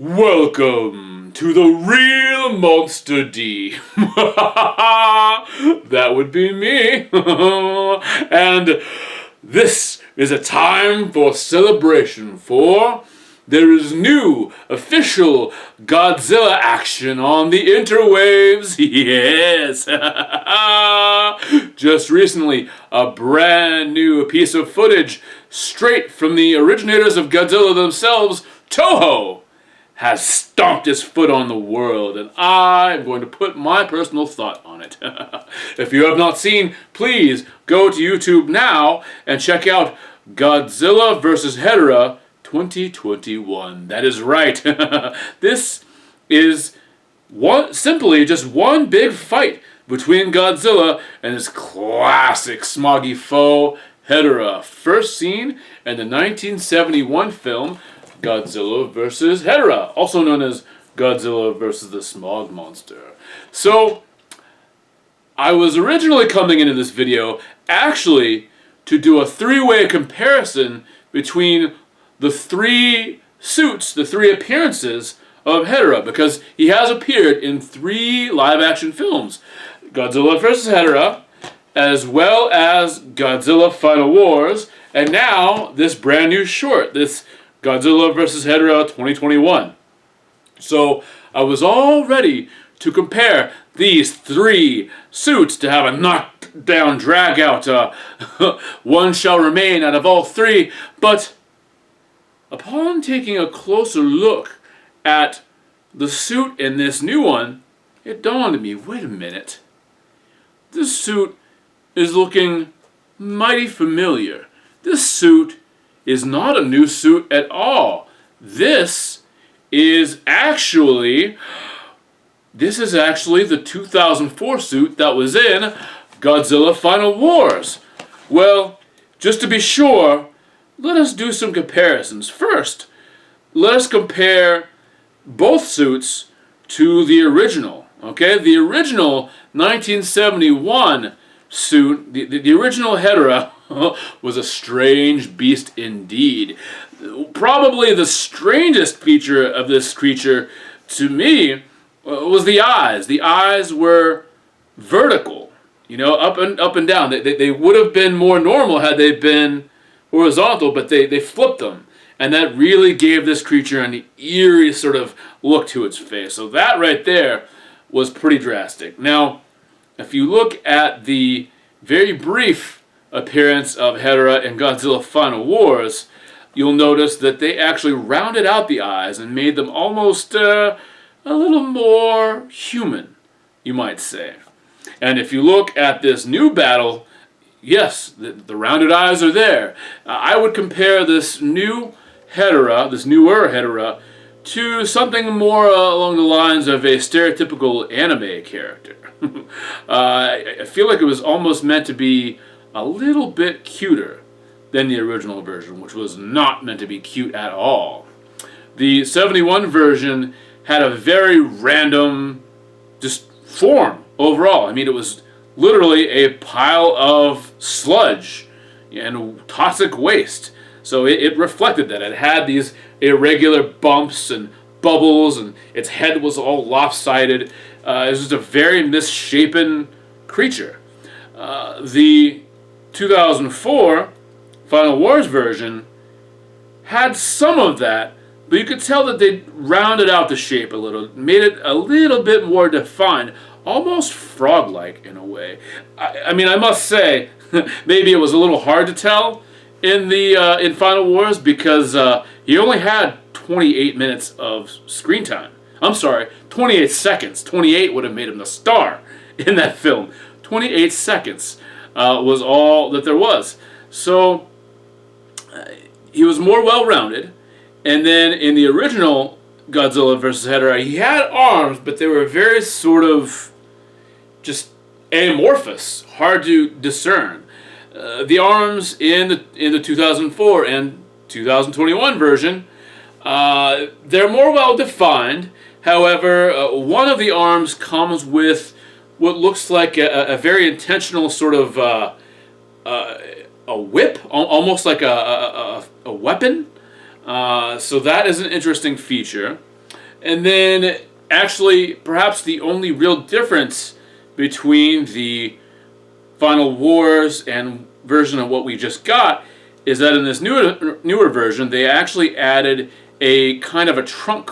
Welcome to the real Monster D. That would be me. And this is a time for celebration, for there is new official Godzilla action on the interwaves. Yes. Just recently, a brand new piece of footage straight from the originators of Godzilla themselves, Toho, has stomped his foot on the world, and I'm going to put my personal thought on it. If you have not seen, please go to YouTube now and check out Godzilla vs. Hedorah 2021. That is right. This is simply just one big fight between Godzilla and his classic smoggy foe, Hedorah, first seen in the 1971 film Godzilla vs. Hedorah, also known as Godzilla vs. the Smog Monster. So, I was originally coming into this video actually to do a three-way comparison between the three suits, the three appearances of Hedorah, because he has appeared in 3 live-action films. Godzilla vs. Hedorah, as well as Godzilla Final Wars, and now this brand new short, this Godzilla vs. Hedorah 2021. So I was all ready to compare these 3 suits to have a knockdown, drag-out, one shall remain out of all 3, but upon taking a closer look at the suit in this new one, it dawned on me, wait a minute, this suit is looking mighty familiar. This suit is not a new suit at all. This is actually the 2004 suit that was in Godzilla Final Wars. Well, just to be sure, let us do some comparisons. First, let us compare both suits to the original. Okay, the original 1971 suit, the original Hedorah, was a strange beast indeed. Probably the strangest feature of this creature to me was the eyes. The eyes were vertical, up and down. They would have been more normal had they been horizontal, but they flipped them. And that really gave this creature an eerie sort of look to its face. So that right there was pretty drastic. Now, if you look at the very brief appearance of Hedorah in Godzilla Final Wars, you'll notice that they actually rounded out the eyes and made them almost a little more human, you might say. And if you look at this new battle, yes, the rounded eyes are there. I would compare this new Hedorah, this newer Hedorah, to something more along the lines of a stereotypical anime character. I feel like it was almost meant to be a little bit cuter than the original version, which was not meant to be cute at all. The 71 version had a very random just form overall. I mean, it was literally a pile of sludge and toxic waste. So it reflected that. It had these irregular bumps and bubbles, and its head was all lopsided. It was just a very misshapen creature. The 2004 Final Wars version had some of that, but you could tell that they rounded out the shape a little, made it a little bit more defined, almost frog-like in a way. I mean, I must say, maybe it was a little hard to tell in Final Wars because he only had 28 minutes of screen time. I'm sorry, 28 seconds. 28 would have made him the star in that film. 28 seconds was all that there was. So he was more well-rounded. And then in the original Godzilla vs. Hedorah, he had arms, but they were very sort of just amorphous, hard to discern. The arms in the 2004 and 2021 version, they're more well-defined. However, one of the arms comes with what looks like a very intentional sort of a whip, almost like a weapon. So that is an interesting feature. And then, actually, perhaps the only real difference between the Final Wars and version of what we just got is that in this newer version, they actually added a kind of a trunk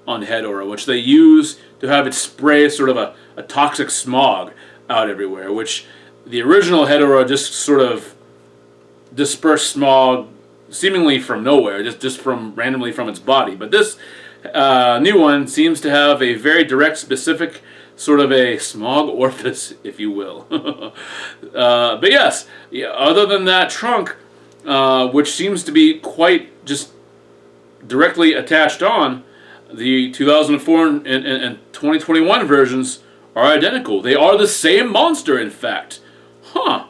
on Hedorah, which they use to have it spray sort of a toxic smog out everywhere, which the original Hedorah just sort of dispersed smog seemingly from nowhere, just from randomly from its body. But this new one seems to have a very direct, specific sort of a smog orifice, if you will. But yes, yeah, other than that trunk, which seems to be quite just directly attached on, the 2004 and 2021 versions are identical. They are the same monster, in fact. Huh.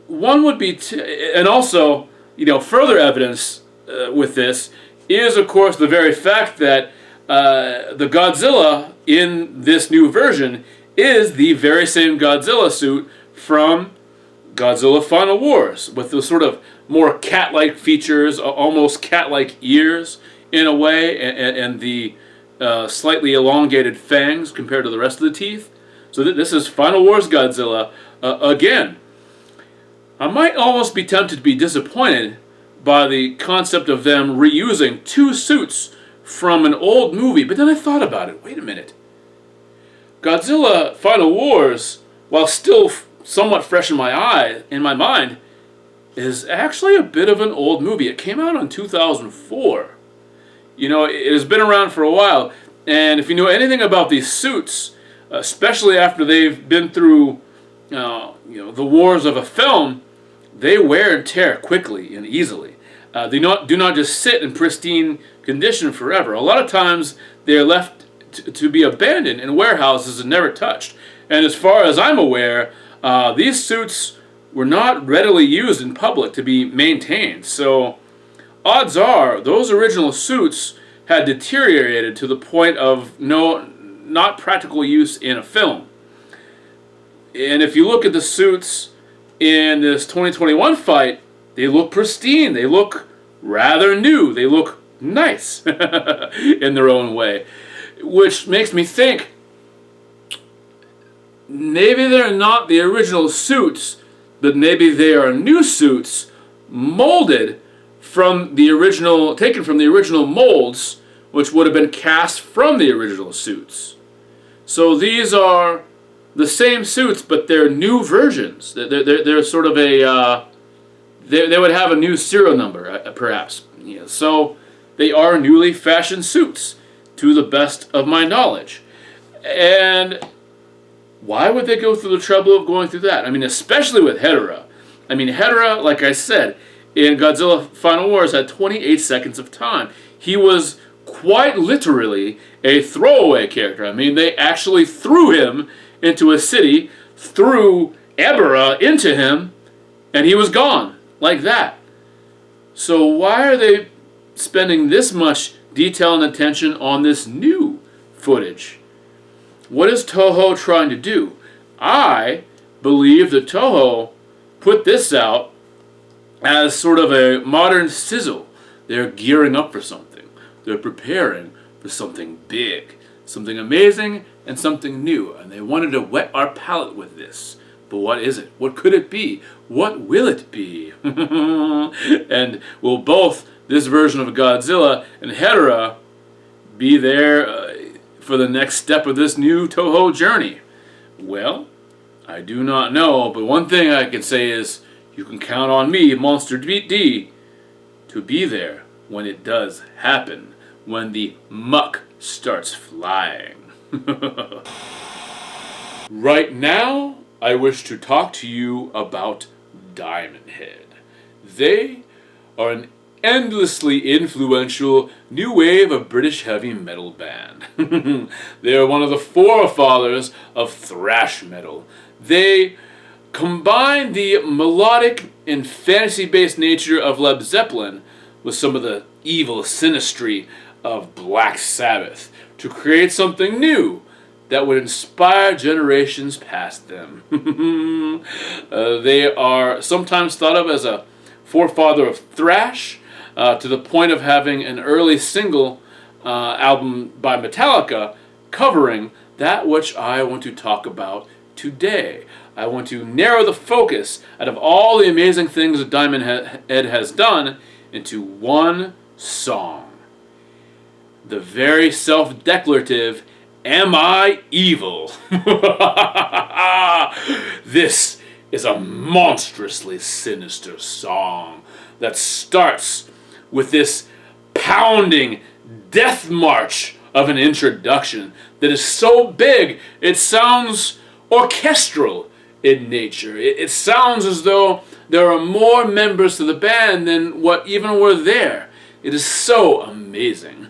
One would be, and also, further evidence with this is, of course, the very fact that the Godzilla in this new version is the very same Godzilla suit from Godzilla Final Wars, with the sort of more cat-like features, almost cat-like ears in a way, and the slightly elongated fangs compared to the rest of the teeth. So this is Final Wars Godzilla again. I might almost be tempted to be disappointed by the concept of them reusing two suits from an old movie, but then I thought about it. Wait a minute. Godzilla Final Wars, while still somewhat fresh in my mind, is actually a bit of an old movie. It came out in 2004. It has been around for a while, and if you know anything about these suits, especially after they've been through the wars of a film, they wear and tear quickly and easily. They do not just sit in pristine condition forever. A lot of times they're left to be abandoned in warehouses and never touched. And as far as I'm aware, these suits were not readily used in public to be maintained. So odds are those original suits had deteriorated to the point of not practical use in a film. And if you look at the suits in this 2021 fight, they look pristine. They look rather new. They look nice in their own way. Which makes me think, maybe they're not the original suits, but maybe they are new suits molded from the original, taken from the original molds, which would have been cast from the original suits. So these are the same suits, but they're new versions. They're sort of a, they would have a new serial number, perhaps. So they are newly fashioned suits, to the best of my knowledge. And why would they go through the trouble of going through that? I mean, especially with Hedorah. I mean, Hedorah, like I said, in Godzilla Final Wars had 28 seconds of time. He was quite literally a throwaway character. I mean, they actually threw him into a city, threw Ebera into him, and he was gone, like that. So why are they spending this much detail and attention on this new footage? What is Toho trying to do? I believe that Toho put this out as sort of a modern sizzle. They're gearing up for something. They're preparing for something big, something amazing, and something new. And they wanted to whet our palate with this. But what is it? What could it be? What will it be? And will both this version of Godzilla and Hedorah be there for the next step of this new Toho journey? Well, I do not know, but one thing I can say is you can count on me, Monster D, to be there when it does happen, when the muck starts flying. Right now, I wish to talk to you about Diamond Head. They are an endlessly influential new wave of British heavy metal band. They are one of the forefathers of thrash metal. They combine the melodic and fantasy-based nature of Led Zeppelin with some of the evil synastry of Black Sabbath to create something new that would inspire generations past them. They are sometimes thought of as a forefather of thrash, to the point of having an early single album by Metallica, covering that which I want to talk about today. I want to narrow the focus out of all the amazing things that Diamond Head has done into one song. The very self-declarative, "Am I Evil?" This is a monstrously sinister song that starts with this pounding death march of an introduction that is so big it sounds orchestral in nature. It sounds as though there are more members to the band than what even were there. It is so amazing.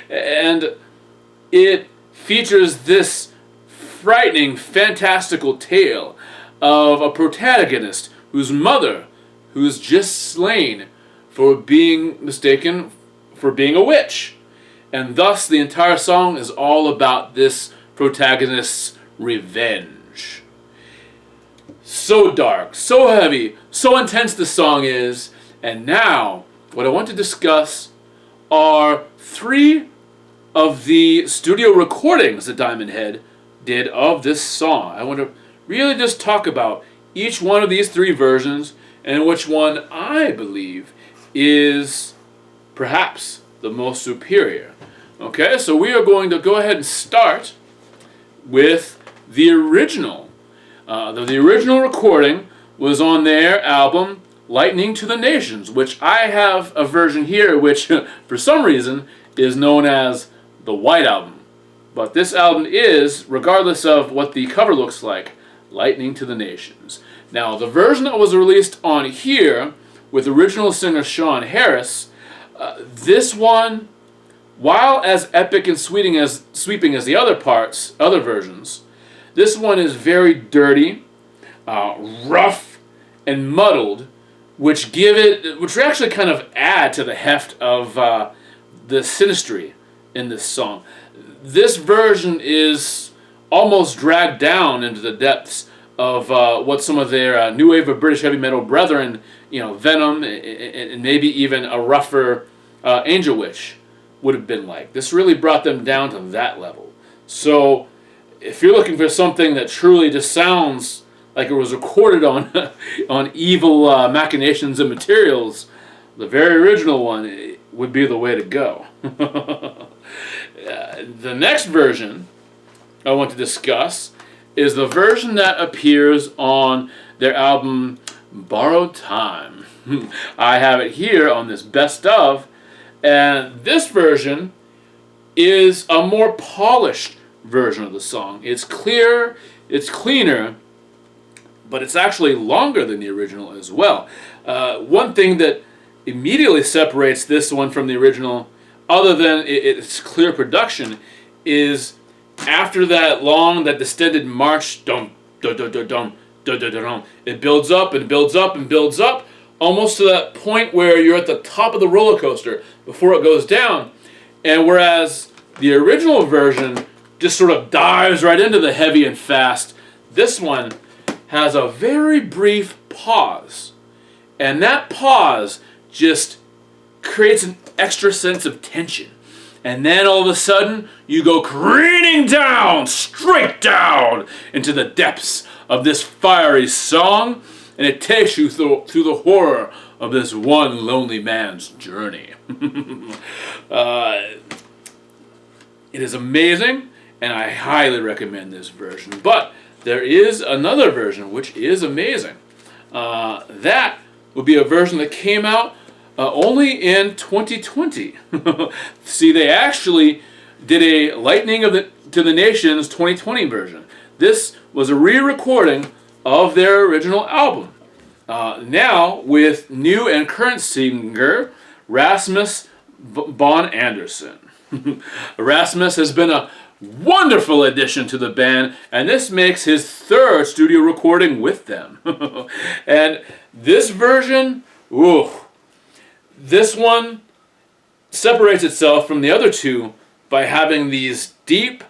And it features this frightening, fantastical tale of a protagonist whose mother, who is just slain for being mistaken for being a witch. And thus the entire song is all about this protagonist's revenge. So dark, so heavy, so intense the song is. And now, what I want to discuss are 3 of the studio recordings that Diamond Head did of this song. I want to really just talk about each one of these 3 versions and which one I believe is perhaps the most superior. Okay, so we are going to go ahead and start with the original. The original recording was on their album Lightning to the Nations, which I have a version here which for some reason is known as the White Album. But this album is, regardless of what the cover looks like, Lightning to the Nations. Now, the version that was released on here with original singer Sean Harris, this one, while as epic and sweeping as the other versions, this one is very dirty, rough, and muddled, which actually kind of add to the heft of the sinistry in this song. This version is almost dragged down into the depths of what some of their new wave of British heavy metal brethren, Venom, and maybe even a rougher Angel Witch would have been like. This really brought them down to that level. So if you're looking for something that truly just sounds like it was recorded on on evil machinations and materials, the very original one would be the way to go. The next version I want to discuss is the version that appears on their album Borrowed Time. I have it here on this best of, and this version is a more polished version of the song. It's clearer, it's cleaner, but it's actually longer than the original as well. One thing that immediately separates this one from the original, other than its clear production, is after that distended march, dum dum dum dum dum dum dum dum, it builds up and builds up and builds up, almost to that point where you're at the top of the roller coaster before it goes down. And whereas the original version just sort of dives right into the heavy and fast, this one has a very brief pause. And that pause just creates an extra sense of tension. And then all of a sudden, you go careening down, straight down into the depths of this fiery song, and it takes you through the horror of this one lonely man's journey. It is amazing, and I highly recommend this version. But there is another version which is amazing. That would be a version that came out only in 2020. See, they actually did a Lightning to the Nations 2020 version. This was a re-recording of their original album. Now with new and current singer Rasmus Von Anderson. Rasmus has been a wonderful addition to the band, and this makes his 3rd studio recording with them. And this version, this one separates itself from the other 2 by having these deep,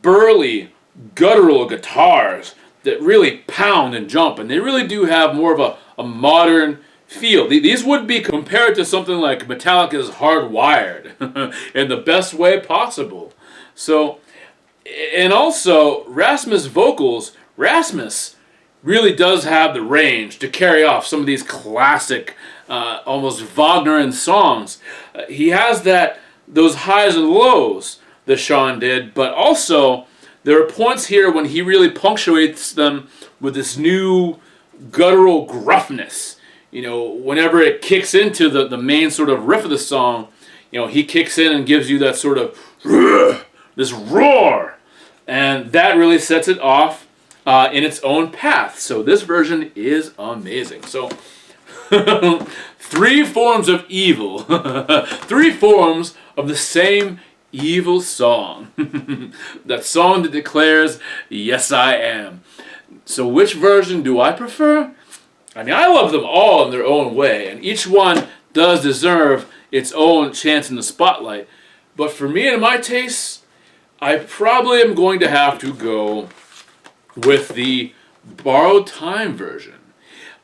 burly, guttural guitars that really pound and jump, and they really do have more of a modern feel. These would be compared to something like Metallica's Hardwired in the best way possible. So, and also, Rasmus Vocals, Rasmus really does have the range to carry off some of these classic, almost Wagnerian songs. He has those highs and lows that Sean did, but also there are points here when he really punctuates them with this new guttural gruffness. Whenever it kicks into the main sort of riff of the song, he kicks in and gives you that sort of this roar, and that really sets it off in its own path. So this version is amazing. So 3 forms of evil, 3 forms of the same evil song. That song that declares, "Yes, I am." So which version do I prefer? I mean, I love them all in their own way, and each one does deserve its own chance in the spotlight. But for me and my tastes, I probably am going to have to go with the borrowed time version.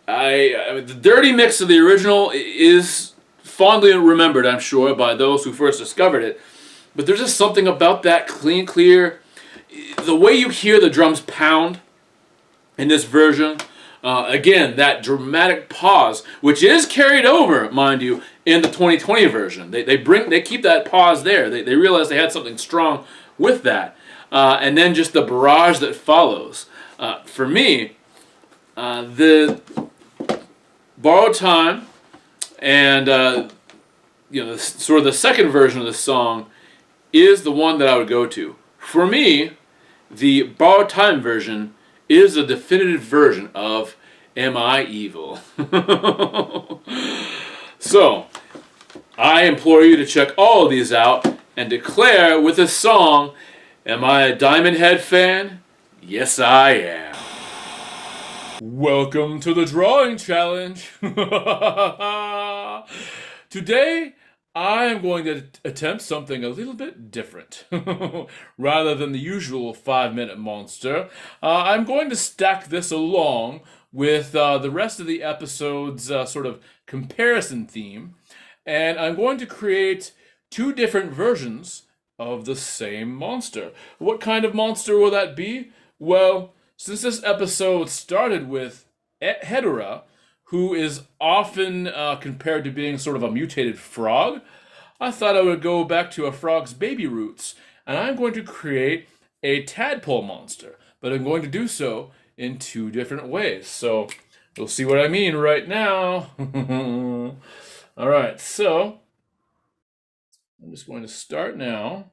I mean, the dirty mix of the original is fondly remembered, I'm sure, by those who first discovered it. But there's just something about that clean, clear, the way you hear the drums pound in this version. Again, that dramatic pause, which is carried over, mind you, in the 2020 version. They keep that pause there. They realize they had something strong with that, and then just the barrage that follows. For me, the borrowed time and sort of the second version of the song is the one that I would go to. For me, the borrowed time version is the definitive version of "Am I Evil?" So, I implore you to check all of these out and declare with this song, "Am I a Diamond Head fan? Yes, I am." Welcome to the drawing challenge. Today, I am going to attempt something a little bit different. Rather than the usual 5-minute monster, I'm going to stack this along with the rest of the episode's sort of comparison theme, and I'm going to create 2 different versions of the same monster. What kind of monster will that be? Well, since this episode started with Hedorah, who is often compared to being sort of a mutated frog, I thought I would go back to a frog's baby roots, and I'm going to create a tadpole monster, but I'm going to do so in 2 different ways. So you'll see what I mean right now. All right, so I'm just going to start now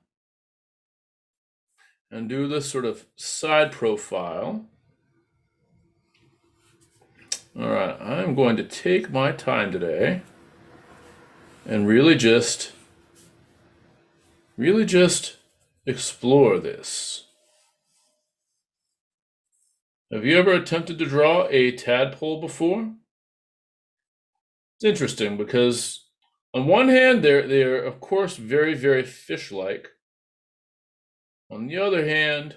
and do this sort of side profile. All right, I'm going to take my time today and really just explore this. Have you ever attempted to draw a tadpole before? It's interesting because on one hand, they're of course very, very fish-like. On the other hand,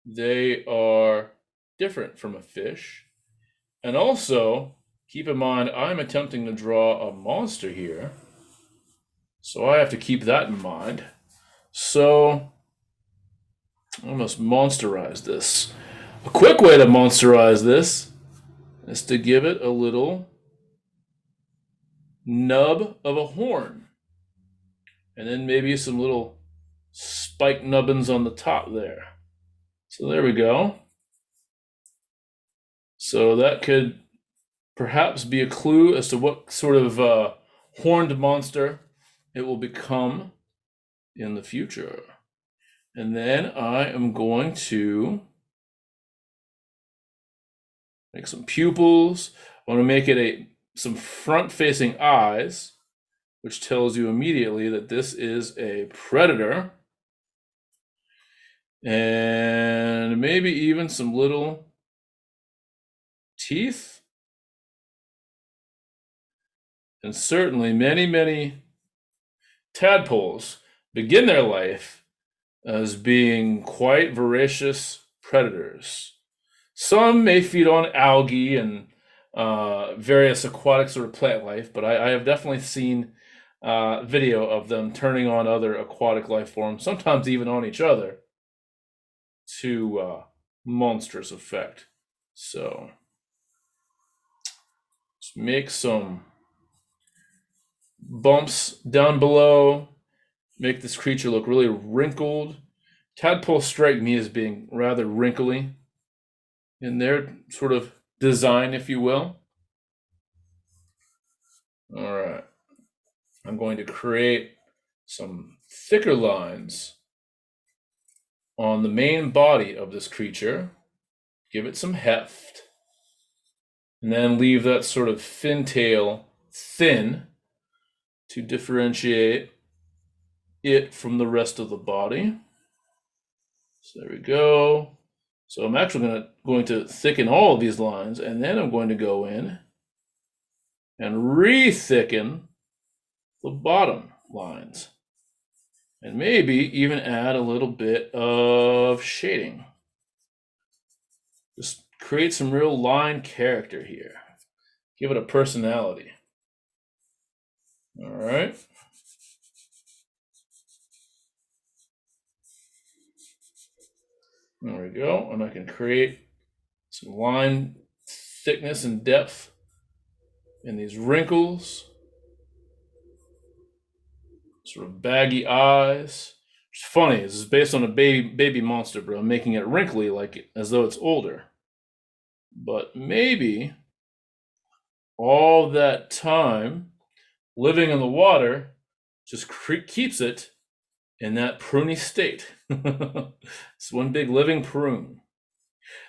they are different from a fish. And also, keep in mind, I'm attempting to draw a monster here. So I have to keep that in mind. So I must monsterize this. A quick way to monsterize this is to give it a little nub of a horn. And then maybe some little spike nubbins on the top there. So there we go. So that could perhaps be a clue as to what sort of horned monster it will become in the future. And then I am going to make some pupils. I want to make it some front-facing eyes, which tells you immediately that this is a predator. And maybe even some little teeth. And certainly many, many tadpoles begin their life as being quite voracious predators. Some may feed on algae and various aquatic sort of plant life, but I have definitely seen video of them turning on other aquatic life forms, sometimes even on each other, to monstrous effect. So let's make some bumps down below, make this creature look really wrinkled. Tadpoles strike me as being rather wrinkly in their sort of design, if you will. All right. I'm going to create some thicker lines on the main body of this creature, give it some heft, and then leave that sort of fin tail thin to differentiate it from the rest of the body. So there we go. So I'm actually going to thicken all of these lines, and then I'm going to go in and re-thicken the bottom lines. And maybe even add a little bit of shading. Just create some real line character here. Give it a personality. All right. There we go. And I can create some line thickness and depth in these wrinkles. Sort of baggy eyes. It's funny. This is based on a baby monster, but I'm making it wrinkly, like as though it's older. But maybe all that time living in the water just keeps it in that pruny state. It's one big living prune.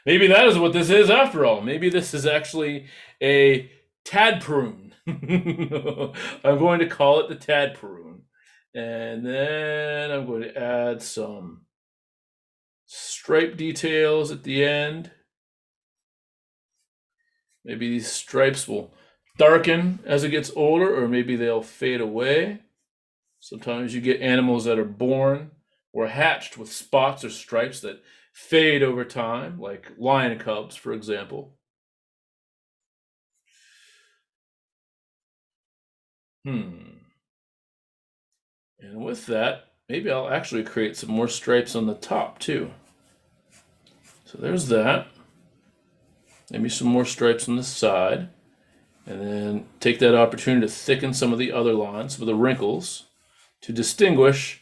Maybe that is what this is after all. Maybe this is actually a tad prune. I'm going to call it the tad prune. And then I'm going to add some stripe details at the end. Maybe these stripes will darken as it gets older, or maybe they'll fade away. Sometimes you get animals that are born or hatched with spots or stripes that fade over time, like lion cubs, for example. And with that, maybe I'll actually create some more stripes on the top too. So there's that. Maybe some more stripes on the side. And then take that opportunity to thicken some of the other lines, some of the wrinkles, to distinguish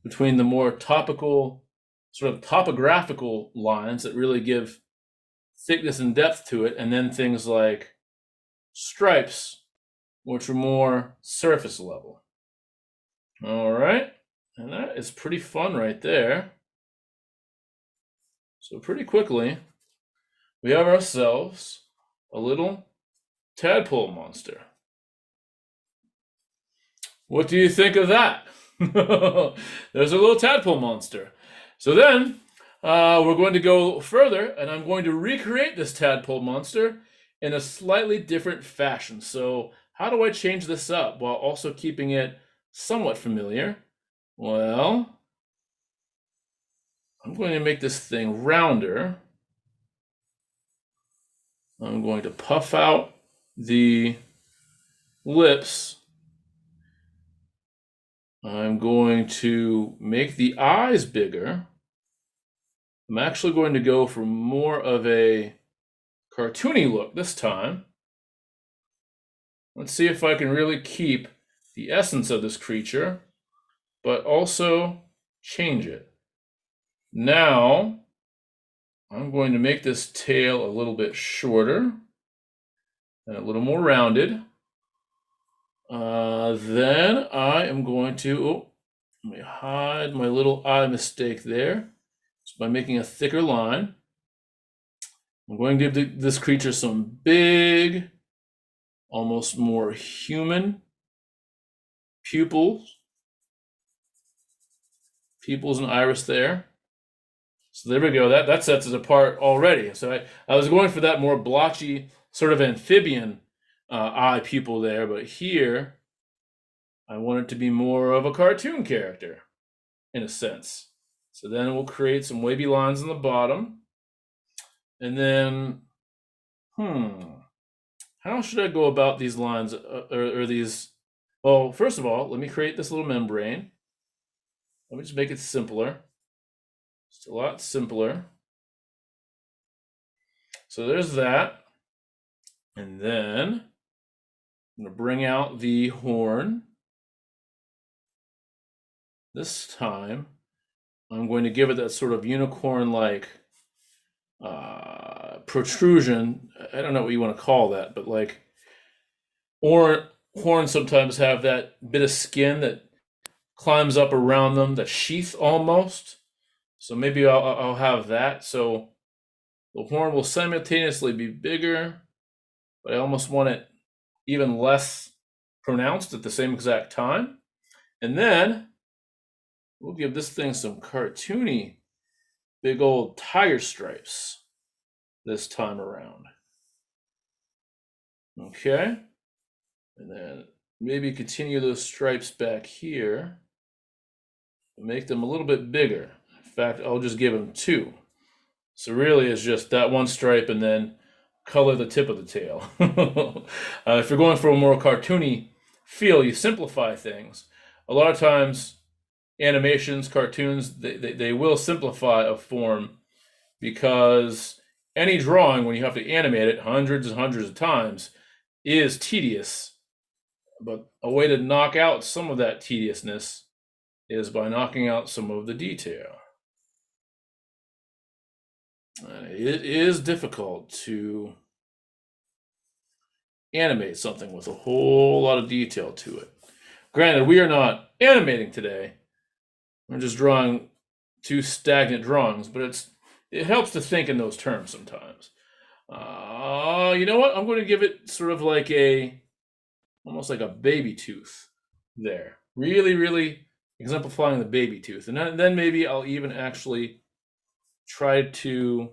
between the more topical, sort of topographical lines that really give thickness and depth to it, and then things like stripes, which are more surface level. All right, and that is pretty fun right there. So pretty quickly, we have ourselves a little tadpole monster. What do you think of that? There's a little tadpole monster. So then we're going to go further, and I'm going to recreate this tadpole monster in a slightly different fashion. So how do I change this up while also keeping it somewhat familiar? Well, I'm going to make this thing rounder. I'm going to puff out the lips. I'm going to make the eyes bigger. I'm actually going to go for more of a cartoony look this time. Let's see if I can really keep the essence of this creature, but also change it. Now, I'm going to make this tail a little bit shorter and a little more rounded. Then I am going to, let me hide my little eye mistake there. So by making a thicker line, I'm going to give this creature some big, almost more human pupils and iris there. So there we go. That sets it apart already. So I was going for that more blotchy, sort of amphibian eye pupil there, but here I want it to be more of a cartoon character, in a sense. So then we'll create some wavy lines on the bottom. And then, how should I go about these lines or these? Well, first of all, let me create this little membrane. Let me just make it simpler. Just a lot simpler. So there's that. And then I'm going to bring out the horn. This time, I'm going to give it that sort of unicorn-like protrusion. I don't know what you want to call that, but like horns sometimes have that bit of skin that climbs up around them, that sheath almost. So maybe I'll have that. So the horn will simultaneously be bigger, but I almost want it even less pronounced at the same exact time. And then we'll give this thing some cartoony big old tiger stripes this time around. Okay. And then maybe continue those stripes back here and make them a little bit bigger. In fact, I'll just give them 2. So really it's just that one stripe and then color the tip of the tail. If you're going for a more cartoony feel, you simplify things. A lot of times animations, cartoons, they will simplify a form because any drawing, when you have to animate it hundreds and hundreds of times, is tedious. But a way to knock out some of that tediousness is by knocking out some of the detail. It is difficult to animate something with a whole lot of detail to it. Granted, we are not animating today. We're just drawing 2 stagnant drawings, but it helps to think in those terms sometimes. You know what? I'm going to give it sort of like almost like a baby tooth there. Really, really exemplifying the baby tooth. And then maybe I'll even actually try to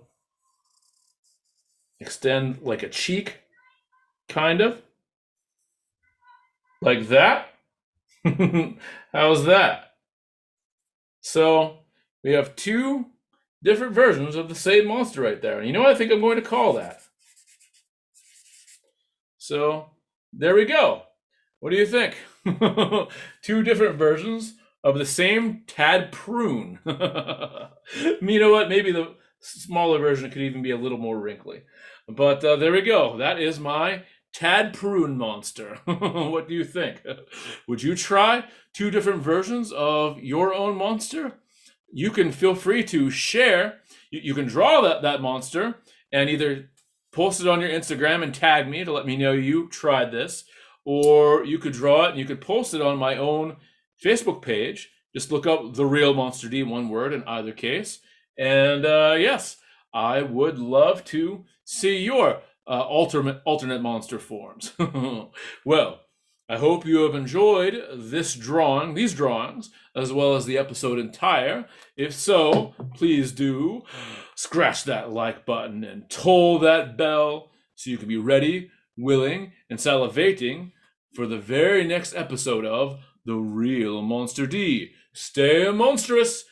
extend like a cheek, kind of. Like that. How's that? So we have 2 different versions of the same monster right there. And you know what I think I'm going to call that? So there we go. What do you think? 2 different versions of the same tad prune. You know what? Maybe the smaller version could even be a little more wrinkly. But there we go. That is my tad prune monster. What do you think? Would you try 2 different versions of your own monster? You can feel free to share. You can draw that monster and either post it on your Instagram and tag me to let me know you tried this, or you could draw it and you could post it on my own Facebook page. Just look up The Real Monster D, one word in either case. And yes, I would love to see your alternate monster forms. Well, I hope you have enjoyed these drawings, as well as the episode entire. If so, please do scratch that like button and toll that bell so you can be ready, willing, and salivating for the very next episode of The Real Monster D. Stay monstrous!